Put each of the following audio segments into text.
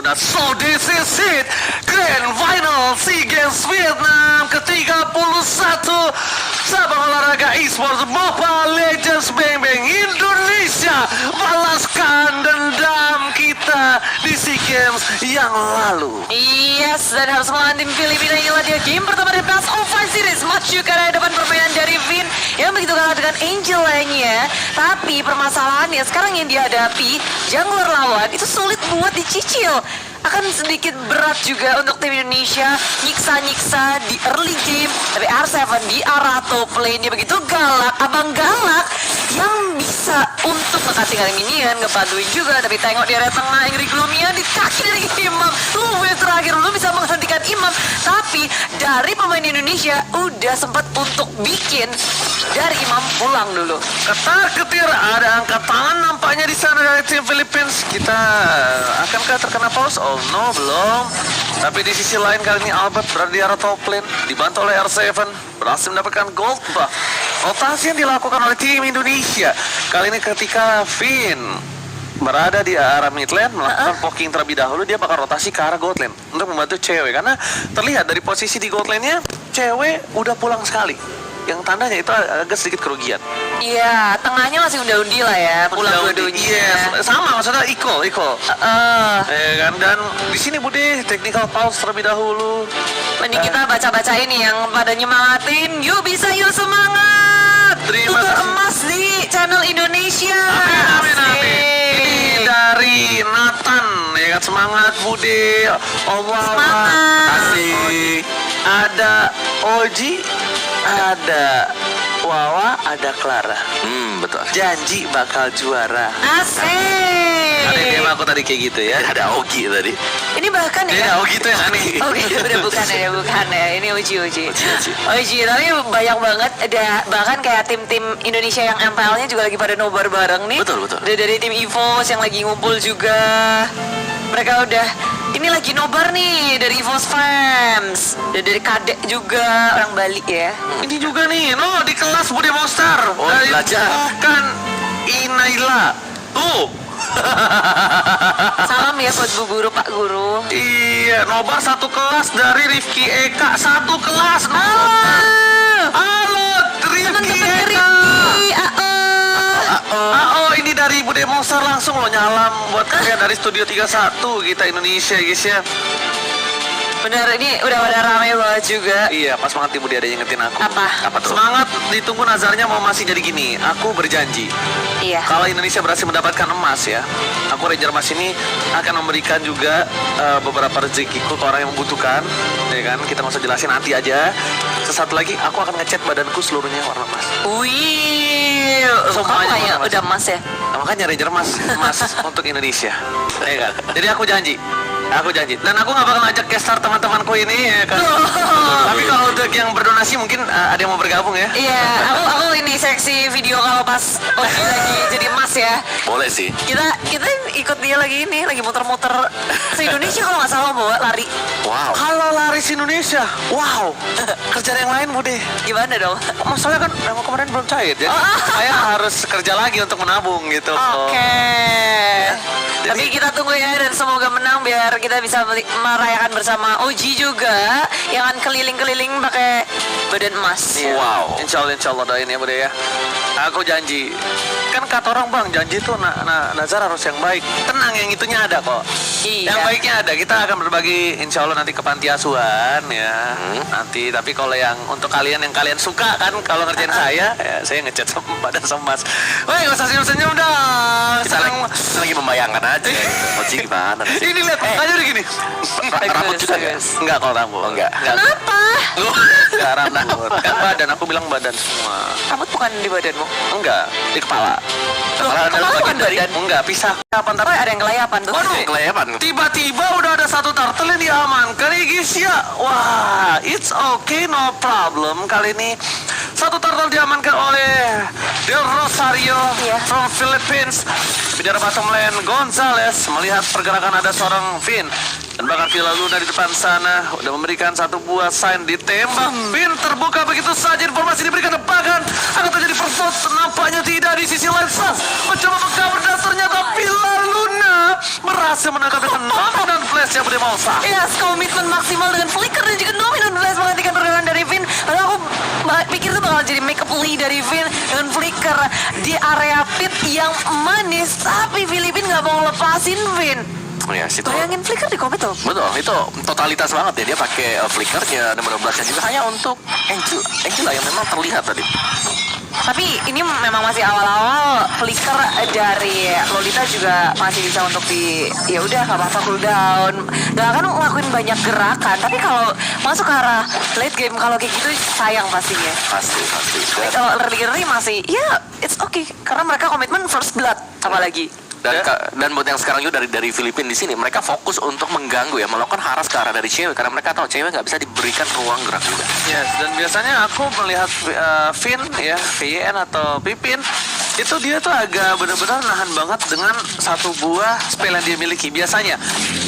Luna. So this is it, Grand Final SEA Games Vietnam ke-31. Sabang olahraga esports Mobile Legends Bang Bang Indonesia balaskan dendam kita di SEA Games yang lalu. Yes, dan harus melawan tim Filipina. Inilah dia game pertama dari Best of Five Series. Maju ke arah depan permainan dari Vin yang begitu kalah dengan Angel lainnya. Tapi permasalahannya sekarang yang dihadapi jungler lawan itu sulit buat dicicil. Akan sedikit berat juga untuk tim Indonesia nyiksa-nyiksa di early game. Tapi R7 di arah top lane dia begitu galak, abang galak yang bisa untuk ngetinggalin minion, ngebantuin juga. Tapi tengok di area tengah Ingrid Lumia di kaki dari Imam. Luwe terakhir belum bisa menghentikan Imam. Tapi dari pemain Indonesia udah sempat untuk bikin dari Imam pulang dulu. Ketar-ketir ada angkat tangan nampaknya di sana dari tim Philippines. Kita akankah terkena pause? Oh no, belum. Tapi di sisi lain kali ini Albert berada di arah top lane, dibantu oleh R7, berhasil mendapatkan gold buff. Rotasi yang dilakukan oleh tim Indonesia kali ini ketika Vin berada di arah mid lane melakukan poking terlebih dahulu, dia bakal rotasi ke arah gold lane untuk membantu cewek, karena terlihat dari posisi di gold lane-nya cewek udah pulang sekali, yang tandanya itu agak sedikit kerugian. Iya, tengahnya masih undi-undi lah ya, pulang dua-duanya. Yes, sama maksudnya equal. Ya kan, dan di sini Bude technical pause terlebih dahulu. Mending kita baca-baca ini yang pada nyemangatin. Yuk bisa, yuk semangat. Terima Tutur kasih. emas di channel Indonesia. Amin. Asik. Ini dari Nathan, ya kan, semangat Bude. Allah. Semangat. Asik. Ada Oji, ada Wawa, ada Clara. Betul. Janji bakal juara. Asik. Ada game aku tadi kayak gitu ya. Ada Ogi tadi. Ini bahkan Iya, Ogi itu yang aneh. Oke, udah bukan ya. Ini Uji. Tapi banyak banget ada, bahkan kayak tim-tim Indonesia yang MPL-nya juga lagi pada nobar bareng nih. Betul. Dari tim EVOS yang lagi ngumpul juga. Mereka udah ini lagi nobar nih dari EVOS Fans. Dan dari Kadek juga orang Bali ya. Ini juga nih, di kelas Bude Monster. Oh, belajar. Bukan Inaila. Tuh. Salam ya buat Bu Guru, Pak Guru. Iya, nobar satu kelas dari Rifki Eka, satu kelas. Halo, Rifki Teman-teman Eka. Rifki. Oh, ini dari Bude Monster langsung loh, nyalam buat kalian dari Studio 31 kita Indonesia, guys ya. Bener, ini udah pada ramai banget juga. Iya, pas banget Ibu dia ada yang ngetin aku. Apa tuh? Semangat, ditunggu nazarnya mau masih jadi gini. Aku berjanji, Iya. kalau Indonesia berhasil mendapatkan emas ya, aku Ranger Emas ini akan memberikan juga beberapa rezekiku ke orang yang membutuhkan. Ya kan, kita nggak usah jelasin, nanti aja. Sesaat lagi aku akan ngecat badanku seluruhnya warna emas. Wih, Semuanya kamu kayak warna udah emas ya? Nah, makanya Ranger emas untuk Indonesia. Ya kan? Jadi aku janji. Dan aku nggak bakal ngajak guest star teman-temanku ini ya kan. Tapi kalau untuk yang berdonasi mungkin ada yang mau bergabung ya. Iya, aku ini seksi video kalau pas Ogi lagi jadi emas ya. Boleh sih. Kita ikut dia lagi ini, lagi muter-muter se Indonesia kalau nggak salah bawa lari. Wow. Kalau laris Indonesia, wow. Kerjaan yang lain Bude. Gimana dong? Masalahnya kan yang kemarin belum cair, jadi saya harus kerja lagi untuk menabung gitu. Oke. Jadi- Tapi kita tunggu ya, dan semoga menang biar kita bisa merayakan bersama Oji juga yang akan keliling-keliling pakai badan emas. Iya. Wow. Insya Allah doain ya Bude ya. Aku janji. Kan kata orang bang, janji tuh nazar harus yang baik. Tenang, yang itunya ada kok. Iya. Yang baiknya ada. Kita akan berbagi insya Allah nanti ke panti asuhan ya. Nanti, tapi kalau yang untuk kalian yang kalian suka kan, kalau ngerjain saya, ya saya ngecat sama badan semas. Woi, gak usah senyum-senyum dong. Kita lagi membayangkan aja. Oji gimana sih? Ini lihat, aja udah gini. Rambut juga nggak? Enggak kalau rambut. Oh, enggak. Kenapa? Enggak rambut. Kan badan, aku bilang badan semua. Rambut bukan di badanmu? Enggak, di kepala. Loh, kepala bukan badan? Enggak, pisah. Apa ntar? Oh, ada yang kelayapan tuh. Waduh, Kelayapan. tiba-tiba udah ada satu turtle yang diamankan ya guys ya. Wah, it's okay, no problem. Kali ini satu turtle diamankan oleh Del Rosario Iya. from Philippines. Bidara bottom lane Gonzales melihat pergerakan ada seorang Vin. Dan bahkan Villa Luna di depan sana udah memberikan satu buah sign ditembak. Vin terbuka begitu saja, informasi diberikan tebakan. Akan terjadi perform, nampaknya tidak di sisi lain. Sas mencoba mengcover dan ternyata Villa Luna berhasil menangkap dengan nomor dan flash yang berdemonsa. Yes, komitmen maksimal dengan flicker dan juga Nominal Blast menghentikan pergerakan dari Vin. Lalu aku pikir itu bakal jadi make up play dari Vin dengan flicker di area pit yang manis. Tapi Filipin nggak mau lepasin Vin. Ya, situ. Bayangin flicker di commit tuh. Betul, itu totalitas banget ya. Dia pakai flickernya dan benar-benar juga hanya untuk Angela yang memang terlihat tadi. Tapi ini memang masih awal-awal, flicker dari Lolita juga masih bisa untuk ya udah nggak apa-apa cooldown. Gak akan ngelakuin banyak gerakan. Tapi kalau masuk ke arah late game kalau kayak gitu sayang pastinya. Pasti. Tapi kalau early masih ya it's okay karena mereka komitmen first blood apalagi. Dan buat yang sekarang juga dari Filipina di sini, mereka fokus untuk mengganggu ya, melakukan haras ke arah dari cewek karena mereka tahu cewek nggak bisa diberikan ruang gerak juga. Yes, dan biasanya aku melihat Finn ya, VYN atau Pipin itu dia tuh agak benar-benar nahan banget dengan satu buah spell yang dia miliki. Biasanya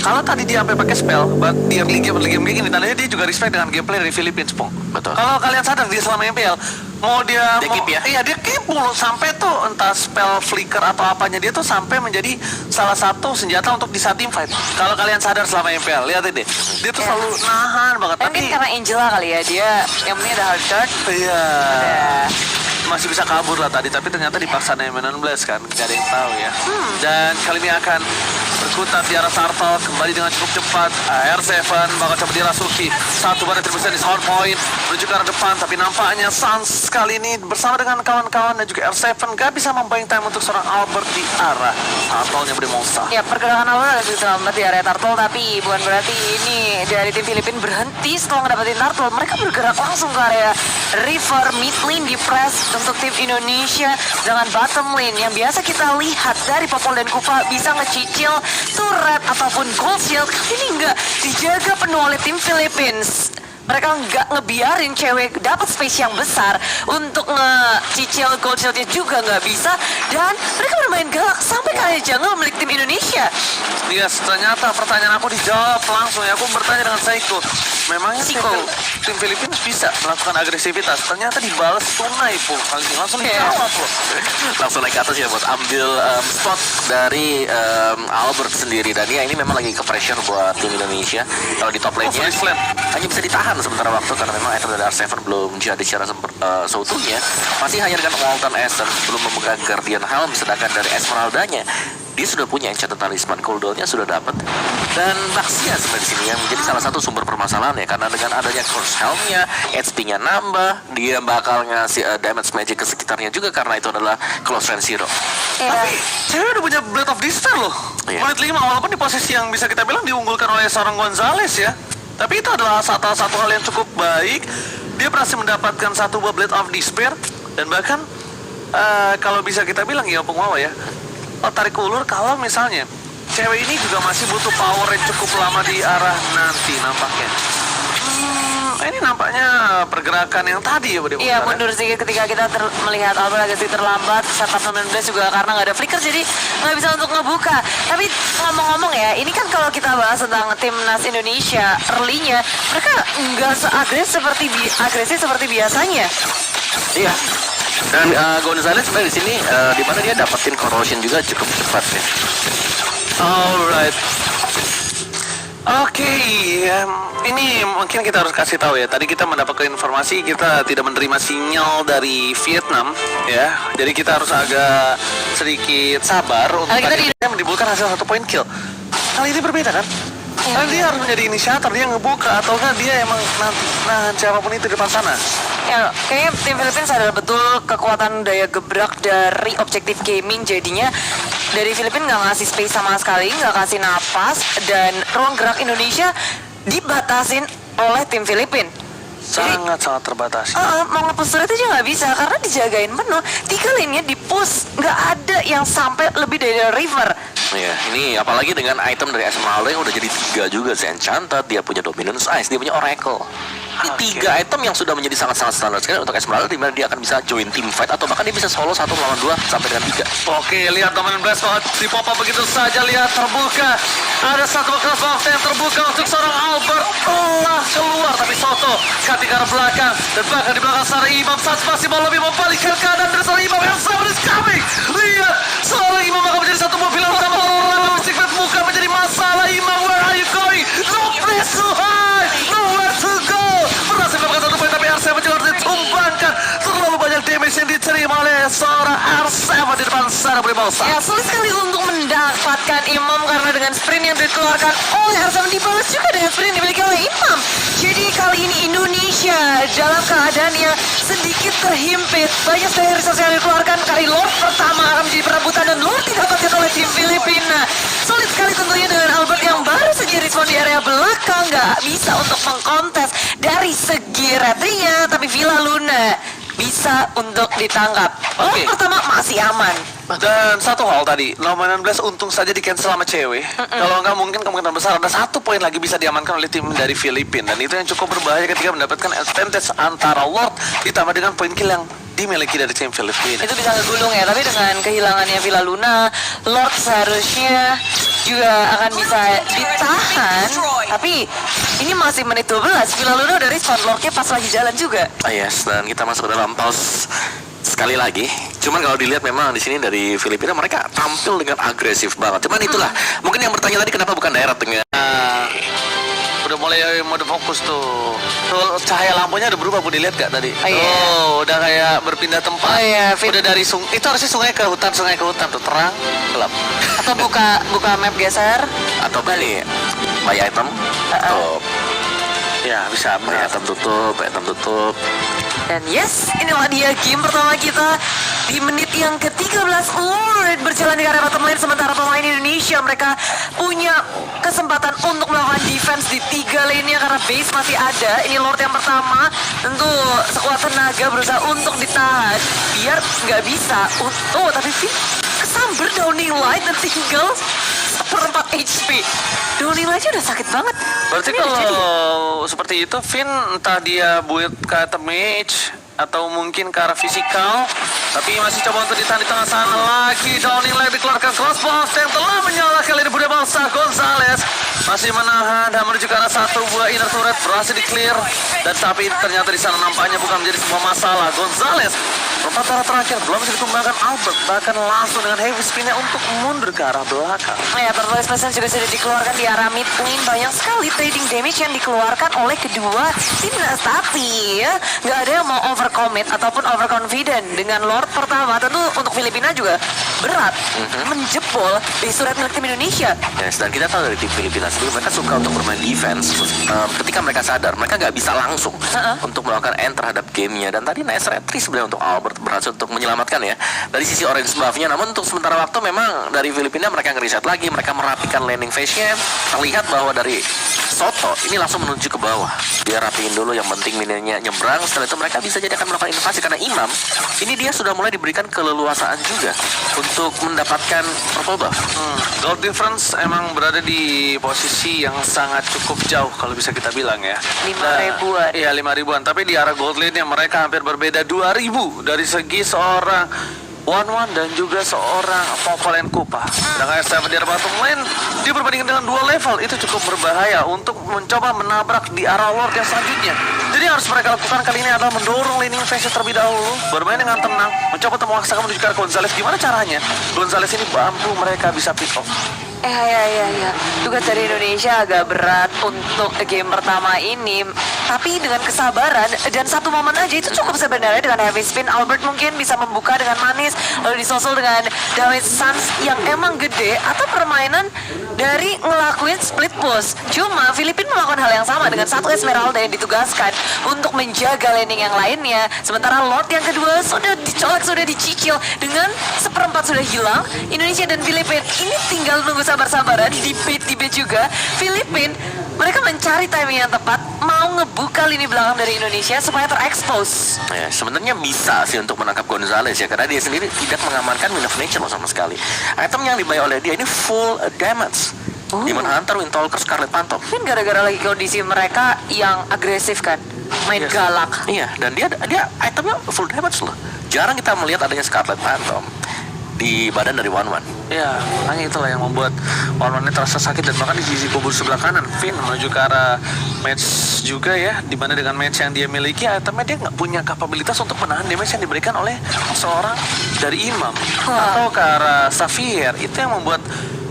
kalau tadi dia sampai pakai spell, di early game gini, tandanya dia juga respect dengan gameplay dari Philippines, Pong. Betul. Kalau kalian sadar dia selama MPL mau dia keep ya? Iya, dia keep mulu sampai tuh entah spell flicker atau apanya dia tuh sampai menjadi salah satu senjata untuk di saat team fight. Kalau kalian sadar selama MPL, lihat deh. Dia tuh selalu nahan banget. Mungkin karena Angela kali ya, dia yang penting ada hard charge. Iya. Udah. Masih bisa kabur lah tadi, tapi ternyata dipaksa Nominal Blast kan, gak ada yang tahu ya. Dan kali ini akan berkutat di arah Sartel, kembali dengan cukup cepat. R7 bakal coba dirasuki. Satu barang terbesar di hard point, menuju ke arah depan, tapi nampaknya Sans kali ini bersama dengan kawan-kawan dan juga R7 gak bisa membayang time untuk seorang Albert di arah Sartelnya berdemonsa. Ya, pergerakan awal agak terlambat di area turtle, tapi bukan berarti ini dari tim Filipina berhenti setelah ngedapetin turtle. Mereka bergerak langsung ke area river, mid lane di press untuk tim Indonesia dengan bottom lane yang biasa kita lihat dari Popol dan Kupa bisa ngecicil turret ataupun gold shield. Kali ini enggak dijaga penuh oleh tim Philippines. Mereka nggak ngebiarin cewek dapat space yang besar untuk ngecicil gold shieldnya juga nggak bisa, dan mereka bermain galak sampai ke area jungle milik tim Indonesia. Yes, ternyata pertanyaan aku dijawab langsung ya. Aku bertanya dengan Saiko, memangnya tim Filipina bisa melakukan agresivitas? Ternyata dibalas tunai, Pung. Langsung dijawab loh. Langsung naik ke atas ya buat ambil spot dari Albert sendiri. Dan ya ini memang lagi ke pressure buat tim Indonesia. Kalau di top lane-nya hanya bisa ditahan sementara waktu karena memang item dari R7 belum jadi secara seutuhnya. Masih hanya dengan Walton Essence belum memegang Guardian Helm, sedangkan dari Esmeraldanya dia sudah punya Enchanted Talisman, cooldownnya sudah dapat. Dan Baxia sebenarnya di sini yang menjadi salah satu sumber permasalahan ya, karena dengan adanya Curse Helm-nya, HP-nya nambah, dia bakal ngasih damage magic ke sekitarnya juga karena itu adalah close range zero. Tapi cewek udah punya Blade of Despair loh. Iya. Menit 5 walaupun di posisi yang bisa kita bilang diunggulkan oleh seorang Gonzales ya. Tapi itu adalah satu hal yang cukup baik. Dia berhasil mendapatkan satu buah Blade of Despair dan bahkan kalau bisa kita bilang ya Opung Wawa ya, tarik ulur kalau misalnya cewek ini juga masih butuh power yang cukup lama di arah nanti nampaknya. Ini nampaknya pergerakan yang tadi ya, Iya, mundur sedikit ketika kita melihat Albert agak sedikit terlambat. Setup 19 juga karena nggak ada flicker, jadi nggak bisa untuk ngebuka. Tapi ngomong-ngomong ya, ini kan kalau kita bahas tentang timnas Indonesia early-nya, mereka nggak agresif seperti biasanya. Iya. Dan Gonzales sebenarnya di sini di mana dia dapetin corrosion juga cukup cepat ya. Alright. Oke, ini mungkin kita harus kasih tahu ya. Tadi kita mendapatkan informasi kita tidak menerima sinyal dari Vietnam ya. Jadi kita harus agak sedikit sabar untuk tadi menimbulkan hasil 1 point kill. Kali ini berbeda kan? Kali dia harus menjadi inisiator, dia ngebuka ataukah dia emang nanti nahan siapapun itu di depan sana. Ya, kayaknya tim Filipina sadar betul kekuatan daya gebrak dari Objective Gaming, jadinya dari Filipina nggak ngasih space sama sekali, nggak kasih napas, dan ruang gerak Indonesia dibatasin oleh tim Filipina. Sangat terbatas. Mau nge-push turret aja nggak bisa karena dijagain penuh. 3 lane-nya di-push, nggak ada yang sampai lebih dari river. Iya, ini apalagi dengan item dari Esmeralda yang udah jadi 3 juga. Enchanted, dia punya Dominance Ice, dia punya Oracle. Ini 3 item yang sudah menjadi sangat-sangat standar sekali untuk Esmeralda, di mana dia akan bisa join team fight atau bahkan dia bisa solo 1 melawan 2 sampai dengan 3. Oke, lihat Dominant Blast di pop-up begitu saja, lihat terbuka. Ada satu bekas waktu yang terbuka untuk seorang Albert. Telah keluar, tapi Soto kati ke arah belakang. Dan bahkan di belakang seorang Imam Sats masih mau lebih membalikkan keadaan dari seorang Imam yang sama is coming. Lihat, seorang Imam akan menjadi satu mobil yang sama orang. Secret muka menjadi masalah. Imam, where are you going? sana Budi Balsa. Ya, sulit sekali untuk mendapatkan Imam karena dengan sprint yang dikeluarkan oleh Arsam dibalas juga dengan sprint yang dimiliki oleh Imam. Jadi kali ini Indonesia dalam keadaan yang sedikit terhimpit. Banyak sekali resource yang dikeluarkan. Kali Lord pertama akan menjadi perebutan dan Lord didapatkan oleh tim Filipina. Sulit sekali tentunya dengan Albert yang baru saja respon di area belakang. Nggak bisa untuk mengkontes dari segi retrinya. Tapi Villa Luna bisa untuk ditangkap. Oke. Pertama masih aman. Dan satu hal tadi, nomor 16 untung saja di cancel sama cewek. Kalau nggak mungkin kemungkinan besar ada 1 poin lagi bisa diamankan oleh tim dari Filipina. Dan itu yang cukup berbahaya ketika mendapatkan advantage antara Lord ditambah dengan poin kill yang dimiliki dari tim Filipina. Itu bisa ngegulung ya, tapi dengan kehilangannya Villa Luna, Lord seharusnya juga akan bisa ditahan. Tapi ini masih menit 12, Villa Luna udah respon, Lordnya pas lagi jalan juga. Yes, dan kita masuk ke dalam pause sekali lagi. Cuman kalau dilihat memang di sini dari Filipina mereka tampil dengan agresif banget. Cuman itulah, mungkin yang bertanya tadi kenapa bukan daerah dengan Udah mulai mode fokus tuh. Tuh cahaya lampunya udah berubah, Budi lihat gak tadi? Oh, iya. Oh, udah kayak berpindah tempat. Oh, iya, Udah dari itu harusnya sungai ke hutan tuh terang, gelap. Atau buka map geser. atau balik buy item tutup. Ya, bisa Buy item tutup. Dan yes, inilah dia game pertama kita di menit yang ke-13. Lord berjalan di area bottom lane, sementara pemain Indonesia mereka punya kesempatan untuk melakukan defense di 3 lane-nya karena base masih ada. Ini Lord yang pertama, tentu sekuat tenaga berusaha untuk ditahan biar nggak bisa. Oh, tapi Finn kesamber Downing Light dan tinggal 1/4 HP. Downing Light udah sakit banget. Berarti Tapi udah jadi. kalau seperti itu, Finn entah dia build ke item mage atau mungkin ke arah fisikal, tapi masih coba untuk ditahan di tengah sana lagi. Downing Light dikeluarkan crossbow yang telah menyala kali ini Budi Balsa. Gonzales masih menahan dan menuju ke arah 1 buah inner turret berhasil di clear, dan tapi ternyata di sana nampaknya bukan menjadi sebuah masalah. Gonzales perputaran terakhir belum bisa dikembangkan. Albert bahkan langsung dengan heavy spin-nya untuk mundur ke arah belakang. Ya, Turtle Presence juga sudah dikeluarkan di arah mid lane. Banyak sekali trading damage yang dikeluarkan oleh kedua timnas. Tapi ya, nggak ada yang mau overcommit ataupun overconfident. Dengan Lord pertama, tentu untuk Filipina juga berat menjebol base turret milik tim Indonesia. Yes, dan kita tahu dari tim Filipina sendiri mereka suka untuk bermain defense. Ketika mereka sadar mereka nggak bisa langsung untuk melakukan end terhadap gamenya. Dan tadi nice retry sebenarnya untuk Albert berhasil untuk menyelamatkan ya dari sisi orange buff-nya. Namun untuk sementara waktu memang dari Filipina mereka ngereset lagi, mereka merapikan landing phase-nya. Terlihat bahwa dari Soto ini langsung menuju ke bawah. Dia rapiin dulu, yang penting minionnya nyebrang. Setelah itu mereka bisa jadi akan melakukan inovasi karena Imam ini dia sudah mulai diberikan keleluasaan juga untuk mendapatkan purple buff. Gold difference emang berada di posisi yang sangat cukup jauh kalau bisa kita bilang ya. 5.000-an. Iya, 5.000-an. Tapi di arah gold lane yang mereka hampir berbeda 2.000 dari segi seorang One dan juga seorang Popolen Kupa. Sedangkan S7 di arah bottom lane diperbandingkan dengan 2 level itu cukup berbahaya untuk mencoba menabrak di arah Lord yang selanjutnya. Jadi yang harus mereka lakukan kali ini adalah mendorong laning phase terlebih dahulu, bermain dengan tenang, mencoba untuk memaksakan menuju ke arah Gonzales. Gimana caranya? Gonzales ini mampu mereka bisa pick off. Ya. Tugas dari Indonesia agak berat untuk game pertama ini. Tapi dengan kesabaran dan satu momen aja itu cukup sebenarnya. Dengan heavy spin, Albert mungkin bisa membuka dengan manis, lalu disusul dengan damage Suns yang emang gede, atau permainan dari ngelakuin split push. Cuma Filipina melakukan hal yang sama dengan 1 Esmeralda yang ditugaskan untuk menjaga landing yang lainnya. Sementara Lord yang kedua sudah dicolek, sudah dicicil, dengan 1/4 sudah hilang. Indonesia dan Filipina ini tinggal nunggu sabar-sabaran di bait juga. Filipina mereka mencari timing yang tepat, mau ngebuka lini belakang dari Indonesia supaya terekspos. Ya, sebenarnya bisa sih untuk menangkap Gonzales ya, karena dia sendiri tidak mengamankan Wind of Nature loh sama sekali. Item yang dibayar oleh dia ini full damage. Demon Hunter, Windtalker, Scarlet Phantom. Mungkin gara-gara lagi kondisi mereka yang agresif kan, main galak. Iya, dan dia itemnya full damage loh. Jarang kita melihat adanya Scarlet Phantom di badan dari One. Ya, hanya itulah yang membuat One ini terasa sakit. Dan bahkan di sisi kubur sebelah kanan, Finn menuju ke arah match juga ya, dimana dengan match yang dia miliki, itemnya dia nggak punya kapabilitas untuk menahan damage yang diberikan oleh seorang dari Imam atau ke arah Xavier. Itu yang membuat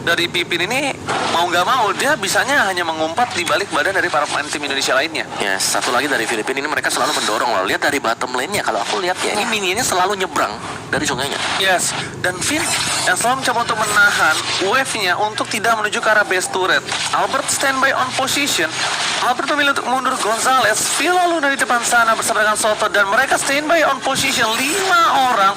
dari Pipin ini mau nggak mau dia bisanya hanya mengumpat di balik badan dari para pemain tim Indonesia lainnya. Ya, satu lagi dari Filipina ini mereka selalu mendorong loh. Lihat dari bottom lane-nya, kalau aku lihat ya, ini minionnya selalu nyebrang dari sungainya. Yes, dan Finn yang selalu mencoba untuk menahan wave-nya untuk tidak menuju ke arah base turret. Albert standby on position. Albert memilih untuk mundur Gonzales. Phil lalu dari depan sana bersama dengan Soto dan mereka standby on position 5 orang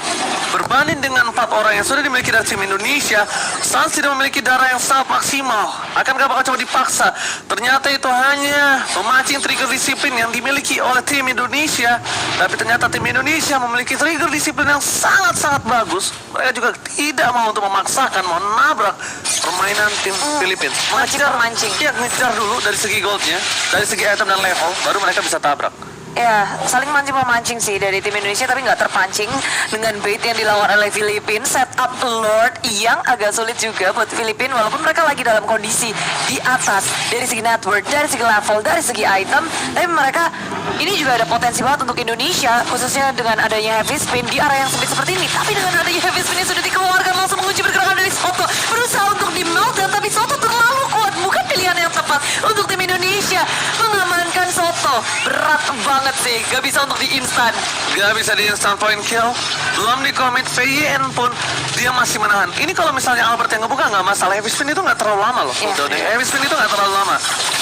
berbanding dengan 4 orang yang sudah dimiliki dari tim Indonesia. Suns tidak memiliki darah yang sangat maksimal. Akankah bakal coba dipaksa? Ternyata itu hanya memancing trigger disiplin yang dimiliki oleh tim Indonesia. Tapi ternyata tim Indonesia memiliki trigger disiplin yang sangat-sangat bagus. Mereka juga tidak mau untuk memaksakan, mau nabrak permainan tim Filipina. Mancing. Ya, ngejar dulu dari segi goldnya, dari segi item dan level, baru mereka bisa tabrak. Ya, saling mancing-memancing sih dari tim Indonesia, tapi nggak terpancing dengan bait yang dilawan oleh Filipina. Setup Lord yang agak sulit juga buat Filipina, walaupun mereka lagi dalam kondisi di atas dari segi network, dari segi level, dari segi item. Tapi mereka ini juga ada potensi banget untuk Indonesia, khususnya dengan adanya heavy spin di area yang sempit seperti ini. Tapi dengan adanya heavy spin yang sudah dikeluarkan, langsung mengunci pergerakan dari Soto, berusaha untuk di meltdown, tapi Soto terlalu kuat, bukan pilihan yang tepat untuk tim Indonesia mengamankan Soto. Berat banget sih, gak bisa untuk di instan. Gak bisa di instant point kill. Belum di commit, VYN pun dia masih menahan. Ini kalau misalnya Albert yang ngebuka nggak masalah. Heavy spin itu nggak terlalu lama loh. Heavy spin itu nggak terlalu lama.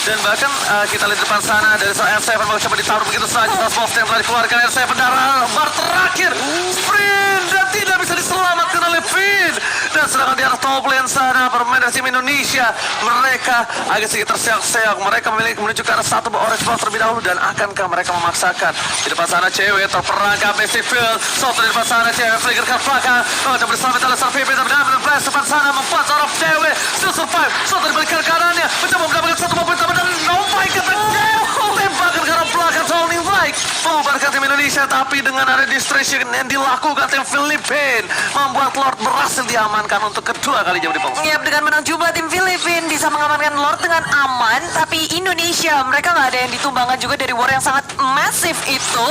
Dan bahkan kita lihat depan sana dari R7 mau coba ditaruh begitu saja. Boss yang telah dikeluarkan R7 darah bar terakhir. Sprint dan tidak bisa diselamatkan oleh Finn. Dan sedangkan di arah top lane sana permain dari tim Indonesia, mereka agak sedikit terseok-seok. Mereka memiliki menuju ke arah satu orange box terlebih dahulu. Dan akankah mereka memaksakan? Di depan sana cewek terperangkap Messi Phil. Soto di depan sana cewek flicker ke belakang. Coba bersama dengan Sarpipi tapi dapat flash depan sana membuat seorang cewek still survive. Soto di balik kanannya mencoba mendapatkan satu mobil tapi dan oh my god, tembakan ke arah belakang Tony White membubarkan tim Indonesia, tapi dengan ada distraction yang dilakukan tim Filipina membuat Lord berhasil diamankan untuk kedua kalinya di panggung. Yap, dengan menang jumlah tim Filipina bisa mengamankan Lord dengan aman, tapi Indonesia mereka nggak ada yang ditumbangkan juga dari war yang sangat masif itu.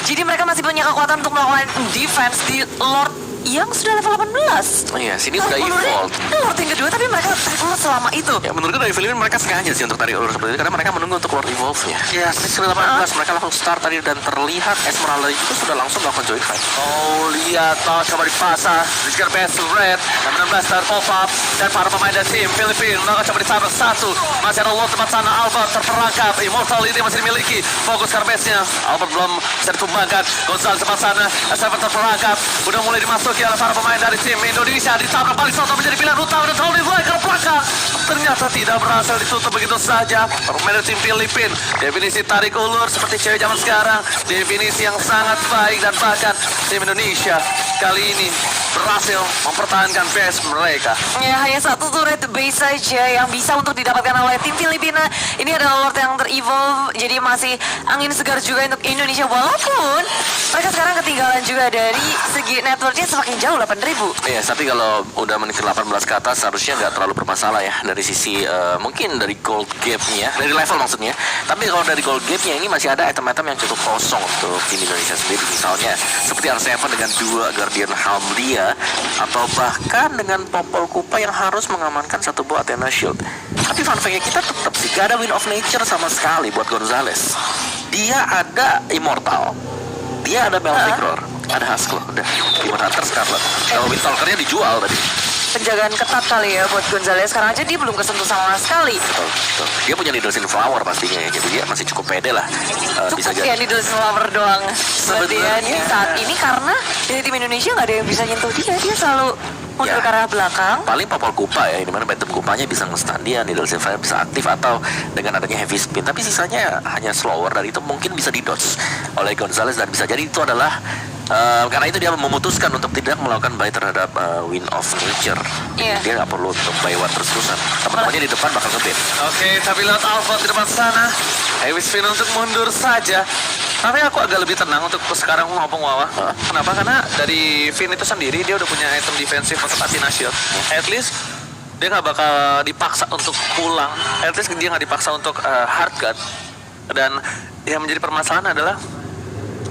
Jadi mereka masih punya kekuatan untuk melakukan defense di Lord yang sudah level 18. Oh iya, sini udah evolve. Lord yang kedua, tapi mereka tackle selama itu. Ya, menurutku dari Filipina mereka sengaja sih untuk tarik ulur seperti itu karena mereka menunggu untuk Lord evolve-nya. Ya, sini 18 mereka langsung start tadi dan terlihat Esmeralda itu sudah langsung melakukan join fight. Oh, lihat toh coba dipasang Rizky Best Red dan 16 star pop up dan para pemain dari tim Filipina maka coba ditabrak satu. Masih ada Lord tempat sana, Albert terperangkap, Immortal ini masih dimiliki. Fokus Carbesnya, Albert belum bisa ditumbangkan. Gonzales tempat sana, Seven terperangkap, udah mulai dimasuki oleh para pemain dari tim Indonesia. Ditabrak balik Soto menjadi pilihan utama dan Tony White ke belakang. Ternyata tidak berhasil ditutup begitu saja. Pemain dari tim Filipina, definisi tarik ulur seperti cewek zaman sekarang, definisi yang sangat baik, dan bahkan tim Indonesia kali ini berhasil mempertahankan base mereka. Ya, hanya satu turret base saja yang bisa untuk didapatkan oleh tim Filipina. Ini adalah Lord yang ter-evolve, jadi masih angin segar juga untuk Indonesia. Walaupun mereka sekarang ketinggalan juga dari segi networknya semakin jauh, 8.000. Iya, tapi kalau udah menit 18 ke atas seharusnya nggak terlalu bermasalah ya dari sisi mungkin dari gold gap-nya, dari level maksudnya. Tapi kalau dari gold gap-nya ini masih ada item-item yang cukup kosong untuk tim Indonesia sendiri. Misalnya seperti R7 dengan 2 Guardian Haldia atau bahkan dengan Popol Kupa yang harus mengamankan satu buah Athena Shield. Tapi fun fact-nya kita tetap sih gak ada Wind of Nature sama sekali buat Gonzales. Dia ada Immortal, dia ada Melting Roar, ada Husklaw, udah Demon Hunter Scarlet. Kalau Windtalker-nya dijual tadi. Penjagaan ketat kali ya buat Gonzales, sekarang aja dia belum kesentuh sama sekali. Betul. Dia punya Needles in Flower pastinya ya, jadi dia masih cukup pede lah. Bisa Cukup ya jadi. di Flower doang. Sebenarnya Berarti di saat ini karena dari tim Indonesia nggak ada yang bisa nyentuh dia. Dia selalu mundur Ya. ke arah belakang. Paling Popol Kupa ya, dimana Phantom Kupanya bisa nge-stun dia, Needles in Fire bisa aktif atau dengan adanya heavy spin. Tapi sisanya hanya slower dan itu mungkin bisa di-dodge oleh Gonzales dan bisa jadi itu adalah karena itu dia memutuskan untuk tidak melakukan buy terhadap Wind of Nature. Iya. Dia nggak perlu untuk buy one terus-terusan. Teman-temannya di depan bakal nge-bait. Oke, tapi lihat Alpha di depan sana. Heavy spin untuk mundur saja. Tapi aku agak lebih tenang untuk sekarang ngomong Wawa. Kenapa? Karena dari Finn itu sendiri dia udah punya item defensif untuk Athena Shield. At least dia nggak bakal dipaksa untuk pulang. At least dia nggak dipaksa untuk hard guard. Dan yang menjadi permasalahan adalah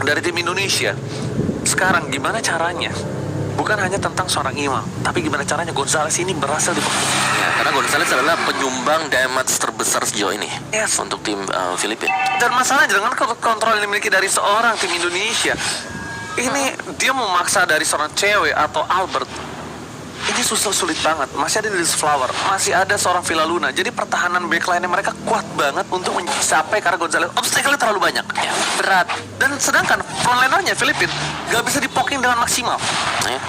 dari tim Indonesia. Sekarang gimana caranya bukan hanya tentang seorang imam, tapi gimana caranya Gonzalez ini berhasil di Ya, karena Gonzalez adalah penyumbang damage terbesar sejauh ini Yes. untuk tim Filipina. Dan masalahnya dengan kontrol yang dimiliki dari seorang tim Indonesia, ini dia memaksa dari seorang cewek atau Albert. Ini sulit banget. Masih ada Liz Flower, masih ada seorang Villa Luna. Jadi pertahanan backline mereka kuat banget untuk mencapai karena Gonzalez obstacle-nya terlalu banyak. Ya. Berat. Dan sedangkan frontlinernya Filipina gak bisa dipoking dengan maksimal. Ya.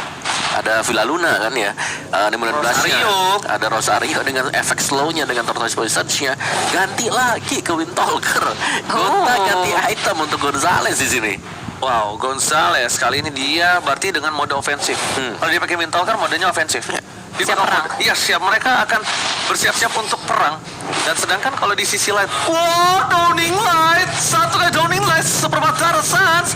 Ada Villa Luna kan ya, 19 Rosario. ada Rosario dengan efek slow-nya, dengan tortoise poison-nya. Ganti lagi ke Windtalker. Gonta ganti item untuk Gonzalez di sini. Wow, Gonzalez kali ini dia berarti dengan mode ofensif. Kalau dia pakai Windtalker modenya ofensif. Di Siap perang. Iya, siap. Mereka akan bersiap-siap untuk perang. Dan sedangkan kalau di sisi lain, wow, Downing Light. Satu kali Downing Light, seperempat darah Suns.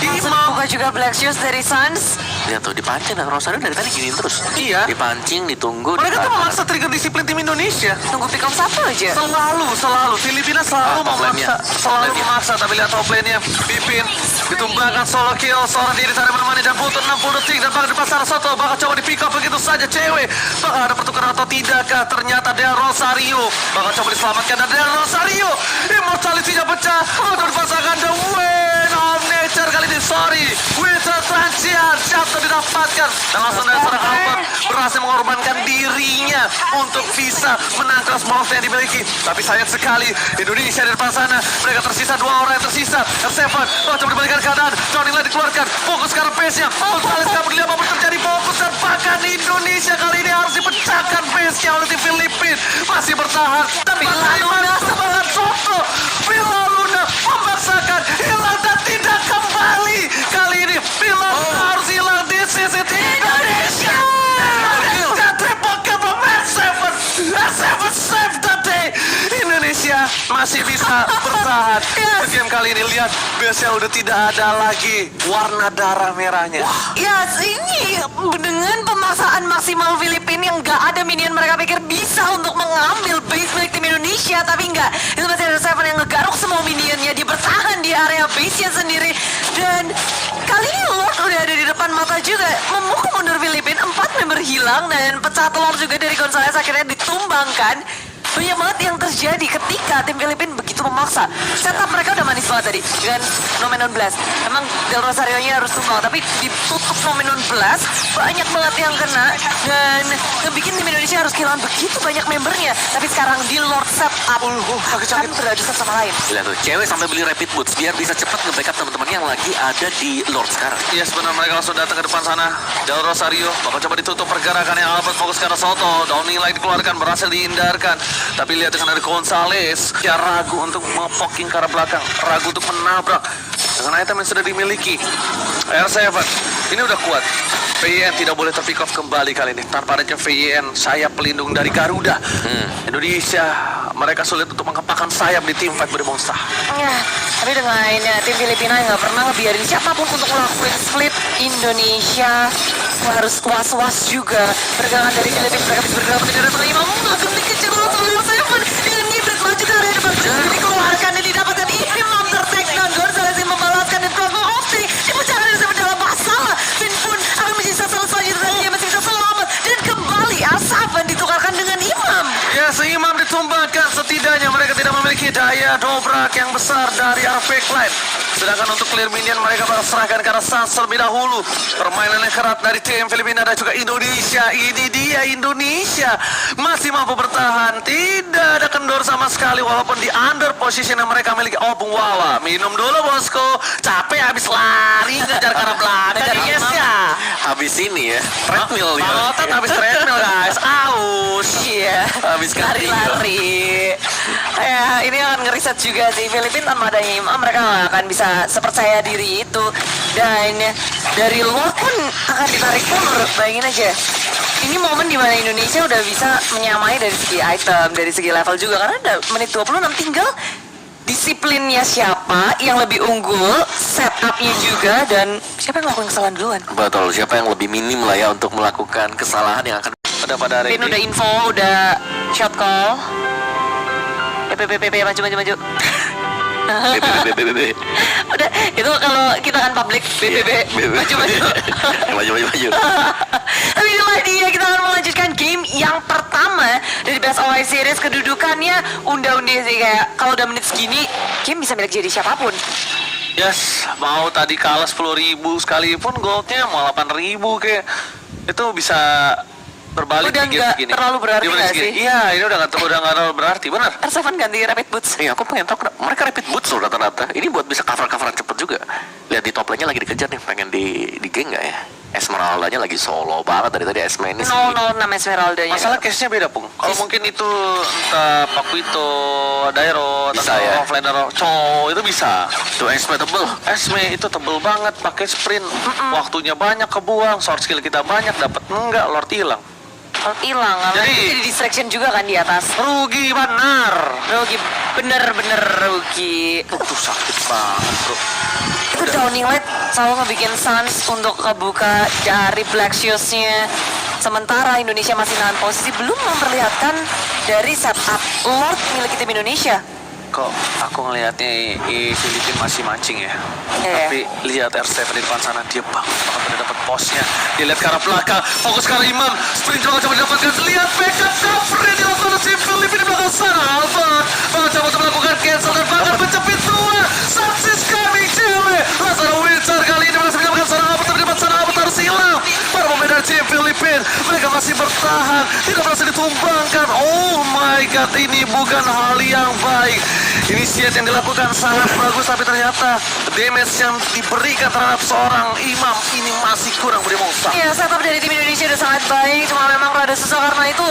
Langsung Imam. buka juga Black Shoes dari Suns. Lihat tuh, dipancing dan Rosario dari tadi giniin terus. Iya. Dipancing, ditunggu. Mereka tuh ditahan. memaksa trigger disiplin tim Indonesia. Tunggu pick up satu aja. Selalu. Filipina selalu top lane-nya. memaksa. Selalu Top lane-nya. memaksa. Tapi lihat top lane-nya. Pipin ditumbangkan solo kill. Seorang diri tarik menemani dan butuh 60 detik. Dan bakal di pasar Soto. Bakal coba di pick up begitu saja cewek. Bakal ada pertukaran atau tidakkah? Ternyata Del Rosario. Bakal coba diselamatkan. Dan Del Rosario. Immortality-nya pecah. Untuk dipasangkan The Win of Nature kali ini. Sorry. Winter Transian. Jatuh didapatkan. Dan langsung dari seorang Albert berhasil mengorbankan dirinya untuk bisa menangkal monster yang dimiliki. Tapi sayang sekali Indonesia di depan sana. Mereka tersisa 2 orang yang tersisa. R7 coba dibalikan keadaan. Johnny Lane dikeluarkan. Fokus ke arah pace-nya. Gonzalez gak peduli apapun terjadi. Fokus dan bahkan Indonesia kali ini harus dipecahkan pace-nya oleh tim Filipina. Masih bertahan. Dan bagaimana semangat Soto. Villa Luna memaksakan hilang dan tidak kembali. Kali ini Villa Luna harus hilang di sisi Indonesia. Indonesia triple kill from R7. R7 save the day. Indonesia masih bisa bertahan. Di game kali ini lihat base-nya udah tidak ada lagi warna darah merahnya. Ya ini dengan pemaksaan maksimal Filipina yang gak ada minion mereka pikir bisa untuk mengambil base milik tim Indonesia, tapi enggak. Itu masih ada Seven yang ngegaruk semua minionnya, dia bertahan di area base-nya sendiri. Dan kali ini Lord udah ada di depan mata juga, memukul mundur Filipina. 4 member hilang dan pecah telur juga dari Gonzalez akhirnya ditumbangkan. Banyak banget yang terjadi ketika tim Filipina begitu memaksa. Setup mereka udah manis banget tadi dengan Nomenon Blast. Emang Del Rosario-nya harus tumbang, tapi ditutup Nomenon Blast banyak banget yang kena dan ngebikin tim Indonesia harus kehilangan begitu banyak membernya. Tapi sekarang di Lord setup kan beradu satu sama lain. Lihat tuh, cewek sampai beli rapid boots biar bisa cepat nge-backup teman-teman yang lagi ada di Lord sekarang. Iya, sebenarnya mereka langsung datang ke depan sana. Del Rosario bakal coba ditutup pergerakannya. Albert fokus ke arah Soto. Downing Light dikeluarkan, berhasil dihindarkan. Tapi lihat dengan dari Gonzalez, dia ragu untuk ngepoking ke arah belakang, ragu untuk menabrak dengan item yang sudah dimiliki. R7 ini udah kuat. VIN tidak boleh terpick off kembali kali ini. Tanpa adanya VIN, sayap pelindung dari Garuda. Indonesia, mereka sulit untuk mengepakkan sayap di tim fight bermonster. Ya, tapi dengan tim Filipina yang nggak pernah ngebiarin siapapun untuk ngelakuin split, Indonesia harus was-was juga. Pergerakan dari Filipina, mereka bisa bergerak ke daerah tengah Imam. Ketik kecil sebelum Seven dengan ngibrit maju ke area depan. Dikeluarkan dan didapatkan Imam tertake down. Gonzalez yang membalaskan dan Bravo Opti dipecahkan dari Seven dalam masalah. Finn pun akan menjadi sasaran selanjutnya dan dia masih bisa selamat. Dan kembali Asaban ditukarkan dengan Imam. Ya, Imam ditumbangkan. Setidaknya mereka tidak memiliki daya dobrak yang besar dari arah backline. Sedangkan untuk clear minion mereka bakal serahkan ke arah Suns terlebih dahulu. Permainan yang kerat dari tim Filipina dan juga Indonesia. Ini dia Indonesia masih mampu bertahan. Tidak ada kendor sama sekali walaupun di under position yang mereka miliki. Oh, Bung Wawa, minum dulu bosku. Capek habis lari ngejar ke arah belakang guys ya. Habis ini ya, treadmill ya. Otot habis treadmill guys. Aus. Iya, Habis lari-lari. Ya, ini akan ngeriset juga sih Filipina tanpa ada Imam, mereka nggak akan bisa sepercaya diri itu. Dan dari Lord pun akan ditarik mundur. Bayangin aja, ini momen dimana Indonesia udah bisa menyamai dari segi item, dari segi level juga. Karena ada menit 26 tinggal disiplinnya siapa yang lebih unggul, setupnya juga, dan siapa yang ngelakuin kesalahan duluan. Betul, siapa yang lebih minim lah ya untuk melakukan kesalahan yang akan Pada hari Pin udah ini. info, udah shot call. PP, maju. BBB. Udah, itu kalau kita kan publik BBB. Maju. Maju. Tapi itulah dia, kita akan melanjutkan game yang pertama dari Best of Five Series. Kedudukannya unda-undi sih, kayak kalau udah menit segini, game bisa milik jadi siapapun. Yes, mau tadi kalah 10.000 sekalipun goldnya mau 8.000 kayak itu bisa berbalik Udah di game nggak segini. terlalu berarti Di menit nggak segini. sih? Iya, ini udah nggak terlalu berarti, benar. R7 ganti Rapid Boots. Iya, aku pengen tahu kenapa mereka rapid boots loh rata-rata. Ini buat bisa coveran cepet juga. Lihat di top lane-nya lagi dikejar nih, pengen di geng nggak ya? Esmeralda-nya lagi solo banget dari tadi Esme ini sih. 006 Esmeralda-nya. Masalah case-nya beda, Pung. Kalau mungkin itu entah Pakuito, Dairo, Bisa atau ya? offlaner Chow itu bisa. Tuh Esme tebel. Esme itu tebel banget, pakai sprint. Waktunya banyak kebuang, short skill kita banyak, dapat enggak, Lord hilang. Hilang, Jadi- jadi distraction juga kan di atas. Rugi benar. Rugi, bener-bener rugi. Itu sakit banget, Bro. Itu Downing Light selalu ngebikin Suns untuk kebuka dari Black Shoes-nya. Sementara Indonesia masih nahan posisi, belum memperlihatkan dari setup Lord milik tim Indonesia. Kok aku ngelihatnya Filipina masih mancing ya. Iya. Tapi lihat R7 di depan sana, dia banget udah dapat posnya. Dia lihat ke arah belakang, fokus ke arah Imam. Sprint coba didapatkan. Lihat backup cover yang dilakukan oleh Filipina di belakang sana. Albert coba melakukan cancel dan bahkan mencepit dua. Sukses coming cewek. Lazaro Winter kali ini berhasil mendapatkan sana Albert, tapi di depan sana Albert harus hilang. Para pemain dari tim Filipina, mereka masih bertahan, tidak berhasil ditumbangkan. Oh my god, ini bukan hal yang baik. Inisiat yang dilakukan sangat bagus, tapi ternyata damage yang diberikan terhadap seorang Imam ini masih kurang berdemonstrasi. Ya, setup dari tim Indonesia udah sangat baik, cuma memang rada susah karena itu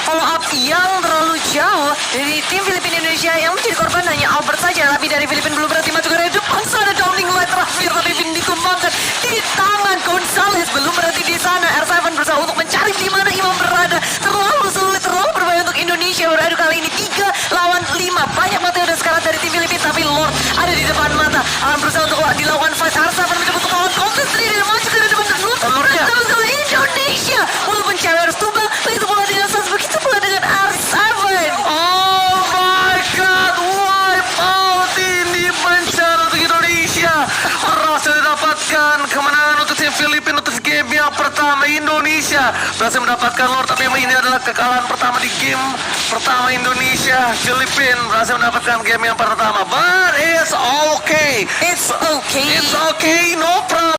follow up yang terlalu jauh dari tim Filipina Indonesia. Yang menjadi korban hanya Albert saja, tapi dari Filipina belum berarti maju ke depan sana. Downing Light terakhir, tapi Vin ditumbangkan di tangan Gonzales. Belum berarti di sana, R7 berusaha untuk mencari di mana Imam berada. Terlalu sulit, terlalu berbahaya untuk Indonesia. Beradu kali ini 3 lawan 5. Banyak mata yang udah sekarat dari tim Filipina, tapi Lord ada di depan mata. Akan berusaha untuk dilakukan fight. R7 mencoba untuk lawan konflik sendiri dan maju ke depan. Lordnya. Sama Indonesia. Walaupun cewek harus tumbang, begitu pula dengan Sans, begitu pula dengan R7. Oh my god, wipe out ini bencana untuk Indonesia. Berhasil didapatkan kemenangan untuk tim Filipina untuk game yang pertama. Indonesia berhasil mendapatkan Lord, tapi ini adalah kekalahan pertama di game pertama Indonesia. Filipina berhasil mendapatkan game yang pertama. But it's okay. It's okay. It's okay, no problem.